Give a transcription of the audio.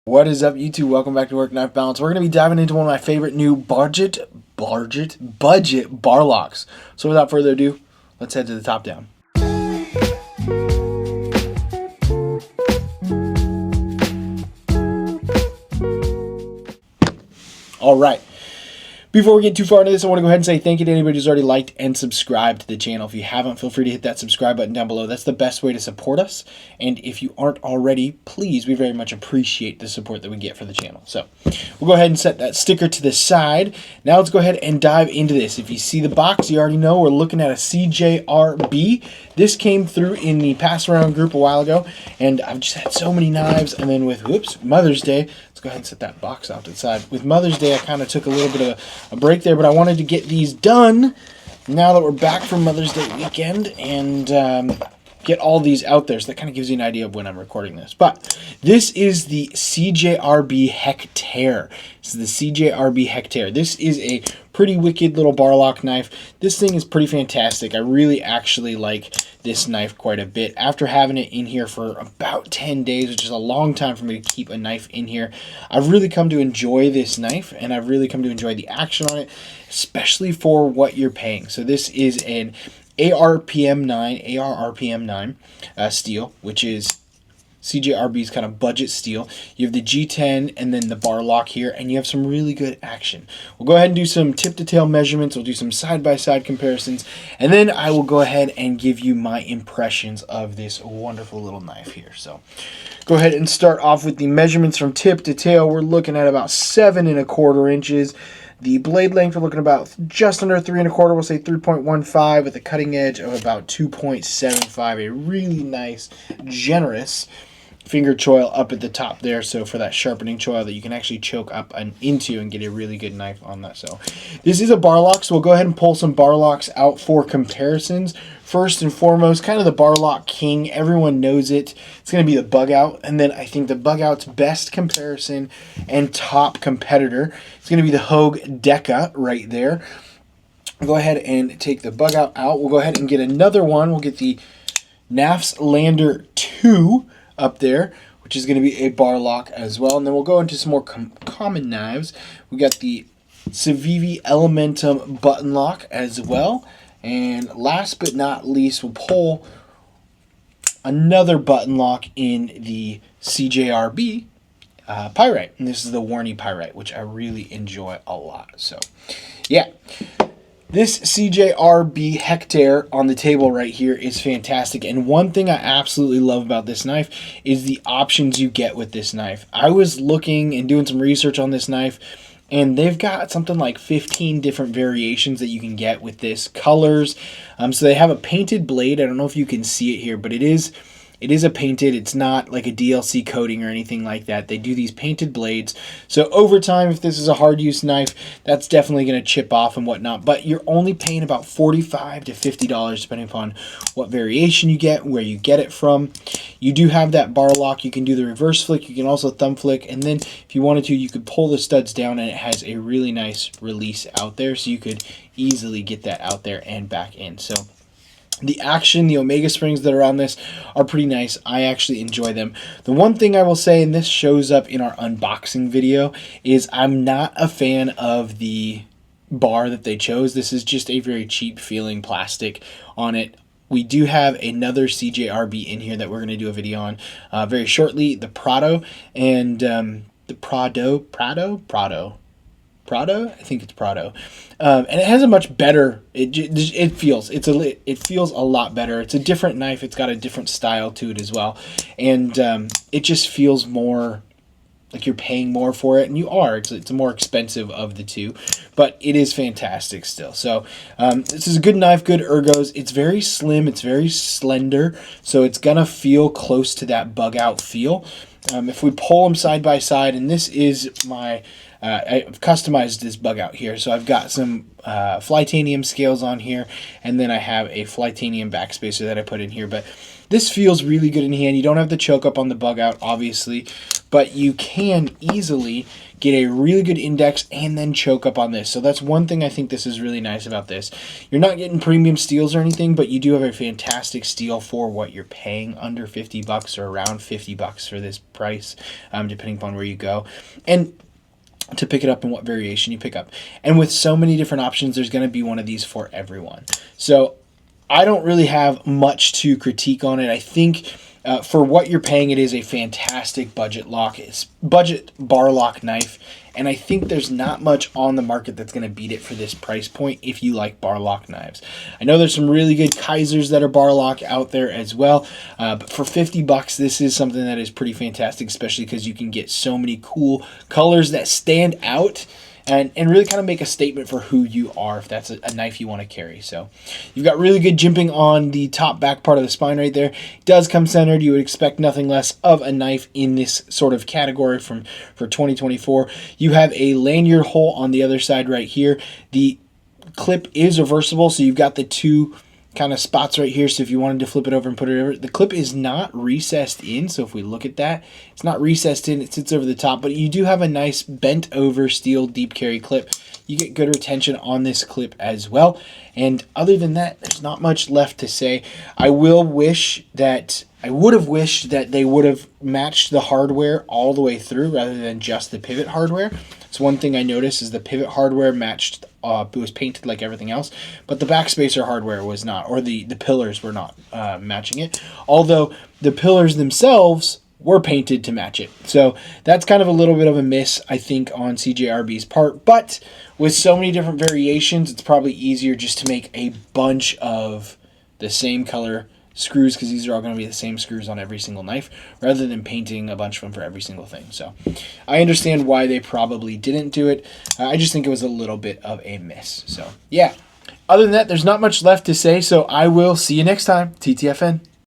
What is up, YouTube? Welcome back to Work Knife Balance. We're going to be diving into one of my favorite new budget bar locks. So without further ado, let's head to the top down. All right. Before we get too far into this, I want to go ahead and say thank you to anybody who's already liked and subscribed to the channel. If you haven't, feel free to hit that subscribe button down below. That's the best way to support us. And if you aren't already, please, we very much appreciate the support that we get for the channel. So we'll go ahead and set that sticker to the side. Now let's go ahead and dive into this. If you see the box, you already know we're looking at a CJRB. This came through in the pass around group a while ago, and I've just had so many knives. And then with, Mother's Day, let's go ahead and set that box out to the side. With Mother's Day, I kind of took a little bit of a break there, but I wanted to get these done now that we're back from Mother's Day weekend and get all these out there. So that kind of gives you an idea of when I'm recording this. But this is the CJRB Hectare. This is the CJRB Hectare. This is a pretty wicked little bar lock knife. This thing is pretty fantastic. I really actually like this knife quite a bit. After having it in here for about 10 days, which is a long time for me to keep a knife in here, I've really come to enjoy this knife, and I've really come to enjoy the action on it, especially for what you're paying. So this is an ARRPM 9 steel, which is CJRB's kind of budget steel. You have the G10 and then the bar lock here, and you have some really good action. We'll go ahead and do some tip to tail measurements. We'll do some side-by-side comparisons, and then I will go ahead and give you my impressions of this wonderful little knife here. So go ahead and start off with the measurements from tip to tail. We're looking at about 7 1/4 inches. The blade length, we're looking about just under 3 1/4, we'll say 3.15, with a cutting edge of about 2.75. A really nice, generous finger choil up at the top there, so for that sharpening choil that you can actually choke up and into and get a really good knife on that. So this is a bar lock, so we'll go ahead and pull some bar locks out for comparisons. First and foremost, kind of the bar lock king, everyone knows it. It's going to be the bugout, and then I think the bugout's best comparison and top competitor is going to be the Hogue Deca right there. We'll go ahead and take the bugout out. We'll go ahead and get another one. We'll get the NAFS Lander 2 up there, which is going to be a bar lock as well. And then we'll go into some more common knives. We got the Civivi Elementum button lock as well. And last but not least, we'll pull another button lock in the CJRB Pyrite. And this is the Warney Pyrite, which I really enjoy a lot. So, yeah. This CJRB Hectare on the table right here is fantastic, and one thing I absolutely love about this knife is the options you get with this knife. I was looking and doing some research on this knife, and they've got something like 15 different variations that you can get with this, colors. So they have a painted blade. I don't know if you can see it here, but it is a painted, it's not like a DLC coating or anything like that. They do these painted blades. So over time, if this is a hard use knife, that's definitely going to chip off and whatnot. But you're only paying about $45 to $50 depending upon what variation you get, where you get it from. You do have that bar lock. You can do the reverse flick. You can also thumb flick. And then if you wanted to, you could pull the studs down, and it has a really nice release out there. So you could easily get that out there and back in. So the action, the Omega springs that are on this are pretty nice. I actually enjoy them. The one thing I will say, and this shows up in our unboxing video, is I'm not a fan of the bar that they chose. This is just a very cheap feeling plastic on it. We do have another CJRB in here that we're going to do a video on very shortly, the Prado, and the Prado, I think it's Prado, and it has a much better. It feels a lot better. It's a different knife. It's got a different style to it as well, and it just feels more like you're paying more for it, and you are. It's more expensive of the two, but it is fantastic still. So this is a good knife, good ergos. It's very slim. It's very slender, so it's gonna feel close to that bug out feel. If we pull them side by side, and this is my. I've customized this bug out here, so I've got some Flytanium scales on here, and then I have a Flytanium backspacer that I put in here, but this feels really good in hand. You don't have the choke up on the bug out, obviously, but you can easily get a really good index and then choke up on this. So that's one thing I think this is really nice about this. You're not getting premium steels or anything, but you do have a fantastic steel for what you're paying, under 50 bucks or around 50 bucks for this price, depending upon where you go. And to pick it up and what variation you pick up. And with so many different options, there's going to be one of these for everyone. So I don't really have much to critique on it. I think for what you're paying, it is a fantastic budget bar lock knife, and I think there's not much on the market that's going to beat it for this price point if you like bar lock knives. I know there's some really good Kaisers that are bar lock out there as well, but for 50 bucks, this is something that is pretty fantastic, especially because you can get so many cool colors that stand out and really kind of make a statement for who you are if that's a knife you want to carry. So you've got really good jimping on the top back part of the spine right there. It does come centered. You would expect nothing less of a knife in this sort of category for 2024. You have a lanyard hole on the other side right here. The clip is reversible, so you've got the two kind of spots right here. So if you wanted to flip it over and put it over, the clip is not recessed in. So if we look at that, it's not recessed in, it sits over the top, but you do have a nice bent over steel deep carry clip. You get good retention on this clip as well. And other than that, there's not much left to say. I would have wished that they would have matched the hardware all the way through rather than just the pivot hardware. So one thing I noticed is the pivot hardware matched, it was painted like everything else, but the backspacer hardware was not, or the pillars were not matching it. Although the pillars themselves were painted to match it. So that's kind of a little bit of a miss, I think, on CJRB's part. But with so many different variations, it's probably easier just to make a bunch of the same color screws, because these are all going to be the same screws on every single knife, rather than painting a bunch of them for every single thing. So I understand why they probably didn't do it. I just think it was a little bit of a miss. So yeah, other than that, there's not much left to say. So I will see you next time. TTFN.